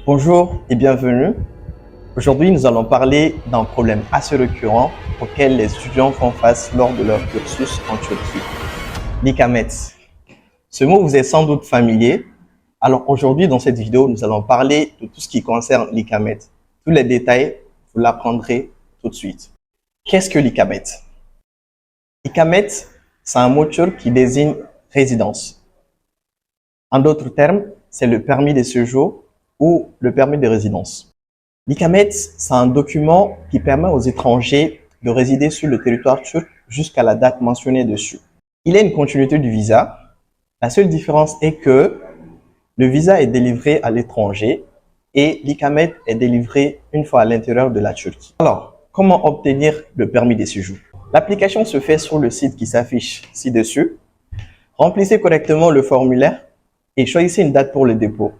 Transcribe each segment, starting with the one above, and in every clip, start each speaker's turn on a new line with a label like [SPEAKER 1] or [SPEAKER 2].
[SPEAKER 1] Bonjour et bienvenue. Aujourd'hui, nous allons parler d'un problème assez récurrent auquel les étudiants font face lors de leur cursus en Turquie. L'ikamet. Ce mot vous est sans doute familier. Alors aujourd'hui, dans cette vidéo, nous allons parler de tout ce qui concerne l'ikamet. Tous les détails, vous l'apprendrez tout de suite. Qu'est-ce que l'ikamet? Ikamet, c'est un mot turc qui désigne résidence. En d'autres termes, c'est le permis de séjour ou le permis de résidence. L'ikamet, c'est un document qui permet aux étrangers de résider sur le territoire turc jusqu'à la date mentionnée dessus. Il est une continuité du visa. La seule différence est que le visa est délivré à l'étranger et l'ikamet est délivré une fois à l'intérieur de la Turquie. Alors, comment obtenir le permis de séjour? L'application se fait sur le site qui s'affiche ci-dessus. Remplissez correctement le formulaire et choisissez une date pour le dépôt.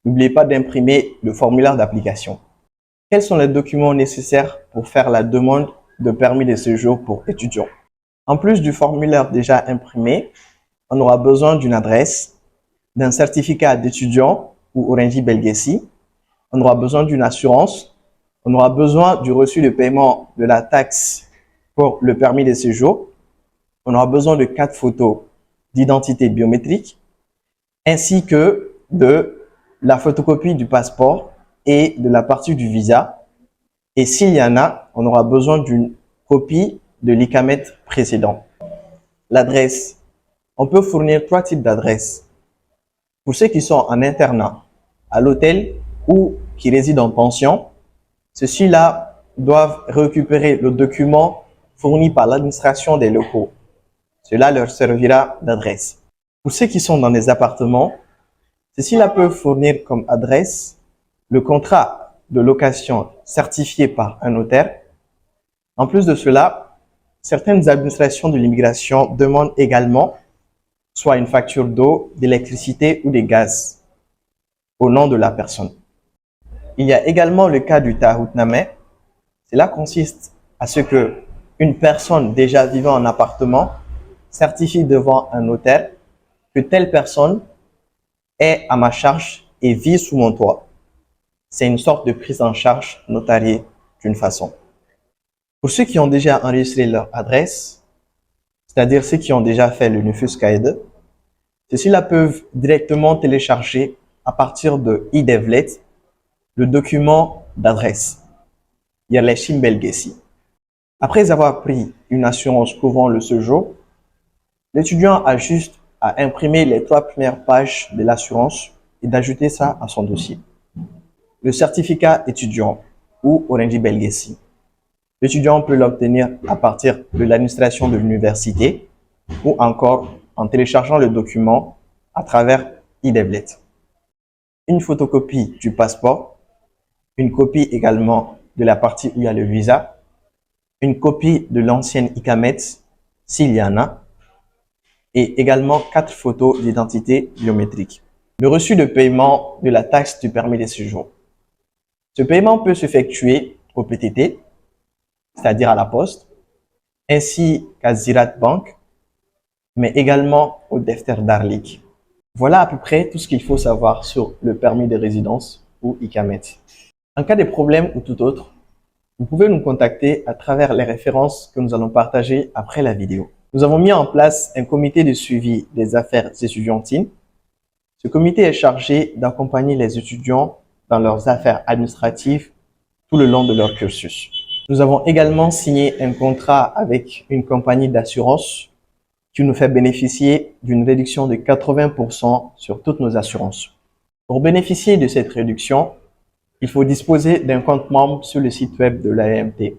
[SPEAKER 1] N'oubliez pas d'imprimer le formulaire d'application. Quels sont les documents nécessaires pour faire la demande de permis de séjour pour étudiants? En plus du formulaire déjà imprimé, on aura besoin d'une adresse, d'un certificat d'étudiant ou Öğrenci belgesi. On aura besoin d'une assurance. On aura besoin du reçu de paiement de la taxe pour le permis de séjour. On aura besoin de 4 photos d'identité biométrique ainsi que de la photocopie du passeport et de la partie du visa. Et s'il y en a, on aura besoin d'une copie de l'ikamet précédent. L'adresse. On peut fournir 3 types d'adresses. Pour ceux qui sont en internat, à l'hôtel ou qui résident en pension, ceux-là doivent récupérer le document fourni par l'administration des locaux. Cela leur servira d'adresse. Pour ceux qui sont dans des appartements, ceux-là peuvent fournir comme adresse le contrat de location certifié par un notaire. En plus de cela, certaines administrations de l'immigration demandent également soit une facture d'eau, d'électricité ou de gaz au nom de la personne. Il y a également le cas du taahhütname. Cela consiste à ce que une personne déjà vivant en appartement certifie devant un notaire que telle personne est à ma charge et vit sous mon toit. C'est une sorte de prise en charge notariée d'une façon. Pour ceux qui ont déjà enregistré leur adresse, c'est-à-dire ceux qui ont déjà fait le nüfus-kaydı, ceux-là peuvent directement télécharger à partir de e-Devlet le document d'adresse, Yerleşim belgesi. Après avoir pris une assurance couvrant le séjour, l'étudiant a juste à imprimer les 3 premières pages de l'assurance et d'ajouter ça à son dossier. Le certificat étudiant ou Öğrenci belgesi. L'étudiant peut l'obtenir à partir de l'administration de l'université ou encore en téléchargeant le document à travers e-Devlet. Une photocopie du passeport, une copie également de la partie où il y a le visa, une copie de l'ancienne ikamet s'il y en a, et également 4 photos d'identité biométrique. Le reçu de paiement de la taxe du permis de séjour. Ce paiement peut s'effectuer au PTT, c'est-à-dire à la poste, ainsi qu'à Ziraat Bank, mais également au Defter Darlik. Voilà à peu près tout ce qu'il faut savoir sur le permis de résidence ou ikamet. En cas de problème ou tout autre, vous pouvez nous contacter à travers les références que nous allons partager après la vidéo. Nous avons mis en place un comité de suivi des affaires étudiantines. Ce comité est chargé d'accompagner les étudiants dans leurs affaires administratives tout le long de leur cursus. Nous avons également signé un contrat avec une compagnie d'assurance qui nous fait bénéficier d'une réduction de 80% sur toutes nos assurances. Pour bénéficier de cette réduction, il faut disposer d'un compte membre sur le site web de l'AEMT,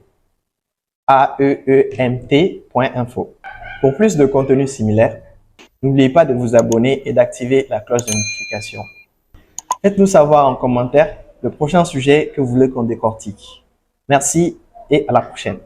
[SPEAKER 1] aeemt.info. Pour plus de contenu similaire, n'oubliez pas de vous abonner et d'activer la cloche de notification. Faites-nous savoir en commentaire le prochain sujet que vous voulez qu'on décortique. Merci et à la prochaine.